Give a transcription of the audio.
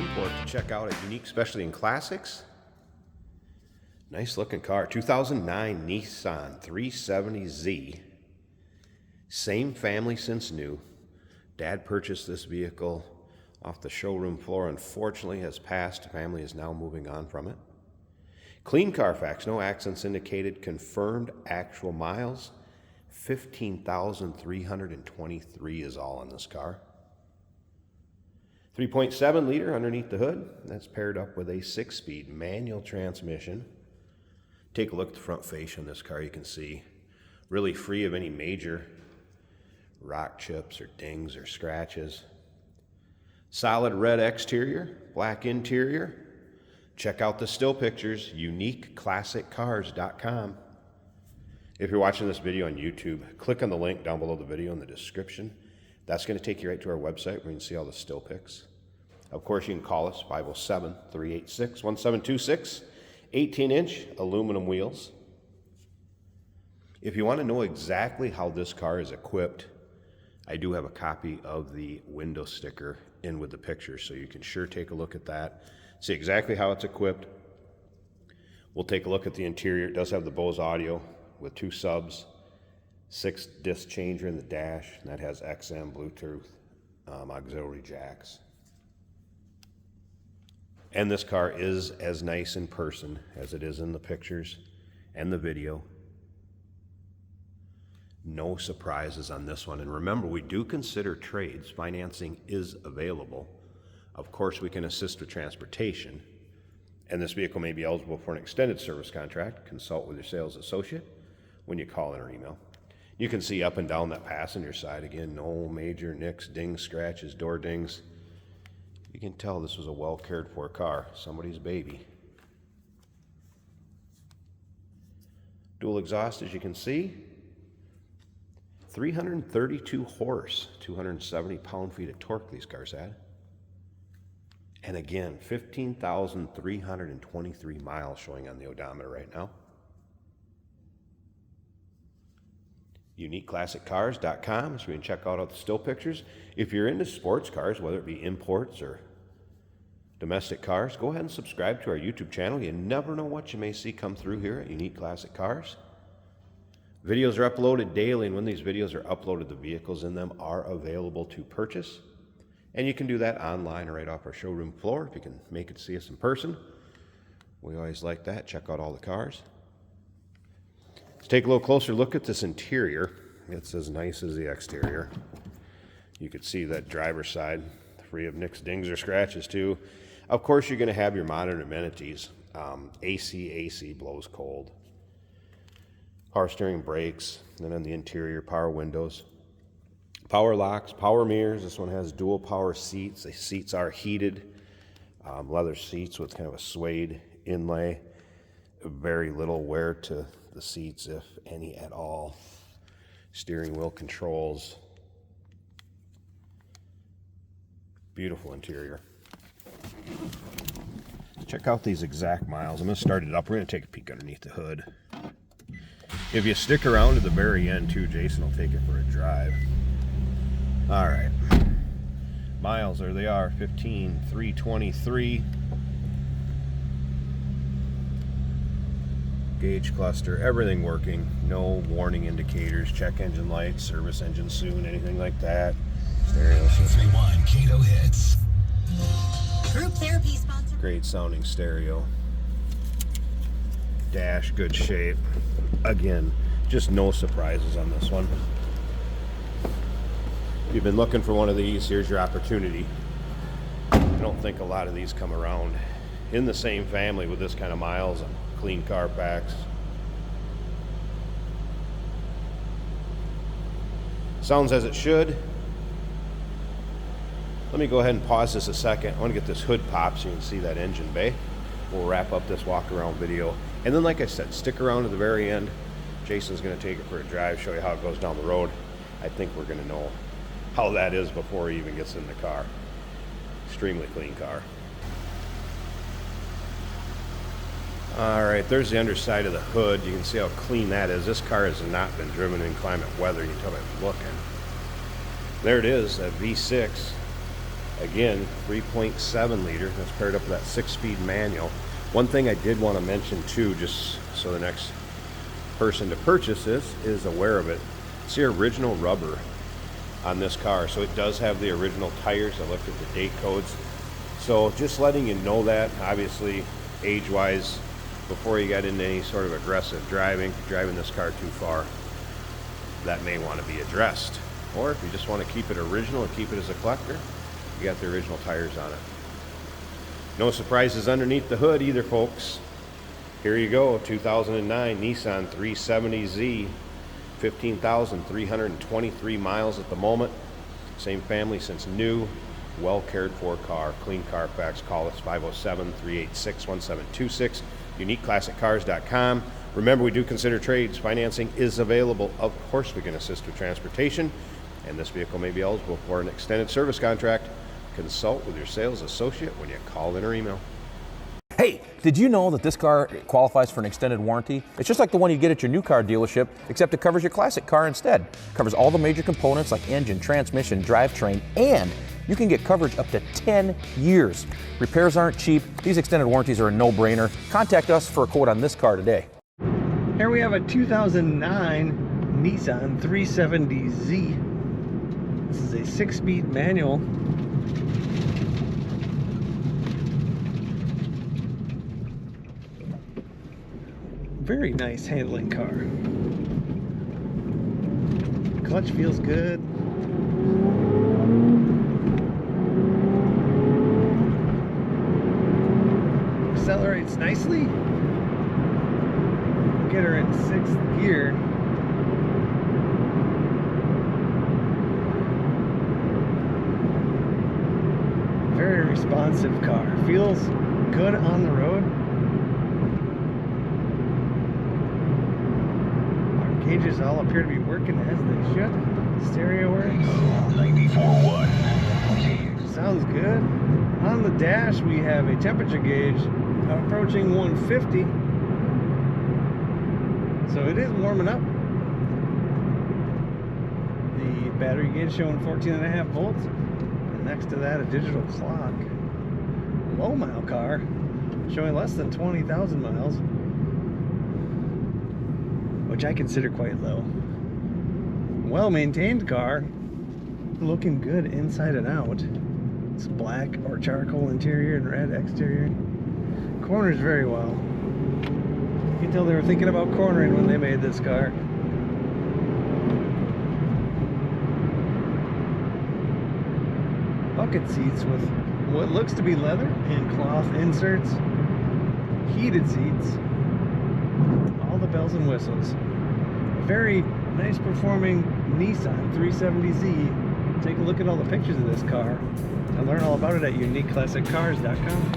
Shreveport to check out a unique specialty in classics. Nice looking car, 2009 Nissan 370Z. Same family since new. Dad purchased this vehicle off the showroom floor. Unfortunately, has passed. Family is now moving on from it. Clean Carfax, no accidents indicated. Confirmed actual miles, 15,323 is all on this car. 3.7 liter underneath the hood. That's paired up with a 6-speed manual transmission. Take a look at the front fascia on this car. You can see really free of any major rock chips or dings or scratches. Solid red exterior, black interior. Check out the still pictures, uniqueclassiccars.com. If you're watching this video on YouTube, click on the link down below the video in the description. That's going to take you right to our website where you can see all the still pics. Of course, you can call us, 507-386-1726, 18-inch aluminum wheels. If you want to know exactly how this car is equipped, I do have a copy of the window sticker in with the picture, so you can sure take a look at that, see exactly how it's equipped. We'll take a look at the interior. It does have the Bose audio with 2 subs, 6-disc changer in the dash, and that has XM, Bluetooth, auxiliary jacks. And this car is as nice in person as it is in the pictures and the video. No surprises on this one. And remember, we do consider trades. Financing is available. Of course, we can assist with transportation. And this vehicle may be eligible for an extended service contract. Consult with your sales associate when you call in or email. You can see up and down that passenger side. Again, no major nicks, dings, scratches, door dings. You can tell this was a well cared for car, somebody's baby. Dual exhaust, as you can see. 332 horse, 270 pound-feet of torque these cars had. And again, 15,323 miles showing on the odometer right now. UniqueClassicCars.com is where you can check out all the still pictures. If you're into sports cars, whether it be imports or domestic cars, go ahead and subscribe to our YouTube channel. You never know what you may see come through here at Unique Classic Cars. Videos are uploaded daily, and when these videos are uploaded, the vehicles in them are available to purchase. And you can do that online or right off our showroom floor if you can make it see us in person. We always like that. Check out all the cars. Let's take a little closer look at this interior. It's as nice as the exterior. You could see that driver's side free of nicks, dings, or scratches too. Of course, you're going to have your modern amenities. AC blows cold. Power steering, brakes, and then the interior, power windows. Power locks, power mirrors. This one has dual power seats. The seats are heated. Leather seats with kind of a suede inlay. Very little wear to the seats, if any at all. Steering wheel controls. Beautiful interior. Check out these exact miles. I'm going to start it up. We're going to take a peek underneath the hood. If you stick around to the very end too, Jason will take it for a drive. All right. Miles, there they are, 15,323. Gauge cluster, everything working. No warning indicators, check engine lights, service engine soon, anything like that. Stereo system. Mankato hits. Group therapy sponsor. Great sounding stereo. Dash, good shape. Again, just no surprises on this one. If you've been looking for one of these, here's your opportunity. I don't think a lot of these come around in the same family with this kind of miles and clean Carfax. Sounds as it should. Let me go ahead and pause this a second. I want to get this hood popped so you can see that engine bay. We'll wrap up this walk around video. And then, like I said, stick around to the very end. Jason's going to take it for a drive, show you how it goes down the road. I think we're going to know how that is before he even gets in the car. Extremely clean car. All right, there's the underside of the hood. You can see how clean that is. This car has not been driven in climate weather. You can tell by looking. There it is, that V6. Again, 3.7 liter. That's paired up with that 6-speed manual. One thing I did want to mention too, just so the next person to purchase this is aware of it. It's the original rubber on this car. So it does have the original tires. I looked at the date codes. So just letting you know that, obviously, age-wise, before you get into any sort of aggressive driving this car too far, that may want to be addressed. Or if you just want to keep it original and keep it as a collector, you got the original tires on it. No surprises underneath the hood either, folks. Here you go, 2009 Nissan 370Z, 15,323 miles at the moment. Same family since new, well cared for car. Clean Carfax. Call us 507-386-1726. UniqueClassicCars.com. Remember, we do consider trades. Financing is available. Of course, we can assist with transportation, and this vehicle may be eligible for an extended service contract. Consult with your sales associate when you call in or email. Hey, did you know that this car qualifies for an extended warranty? It's just like the one you get at your new car dealership, except it covers your classic car instead. It covers all the major components like engine, transmission, drivetrain, and you can get coverage up to 10 years. Repairs aren't cheap. These extended warranties are a no-brainer. Contact us for a quote on this car today. Here we have a 2009 Nissan 370Z. This is a 6-speed manual. Very nice handling car. Clutch feels good. Accelerates nicely. Get her in 6th gear. Very responsive car. Feels good on the road. Gauges all appear to be working as they should. Stereo works. 94.1. Sounds good. On the dash we have a temperature gauge approaching 150. So it is warming up. The battery gauge showing 14.5 volts. And next to that a digital clock. Low mile car showing less than 20,000 miles. Which I consider quite low. Well-maintained car, looking good inside and out. It's black or charcoal interior and red exterior. Corners very well. You can tell they were thinking about cornering when they made this car. Bucket seats with what looks to be leather and cloth inserts. Heated seats. All the bells and whistles. Very nice performing Nissan 370Z. Take a look at all the pictures of this car and learn all about it at UniqueClassicCars.com.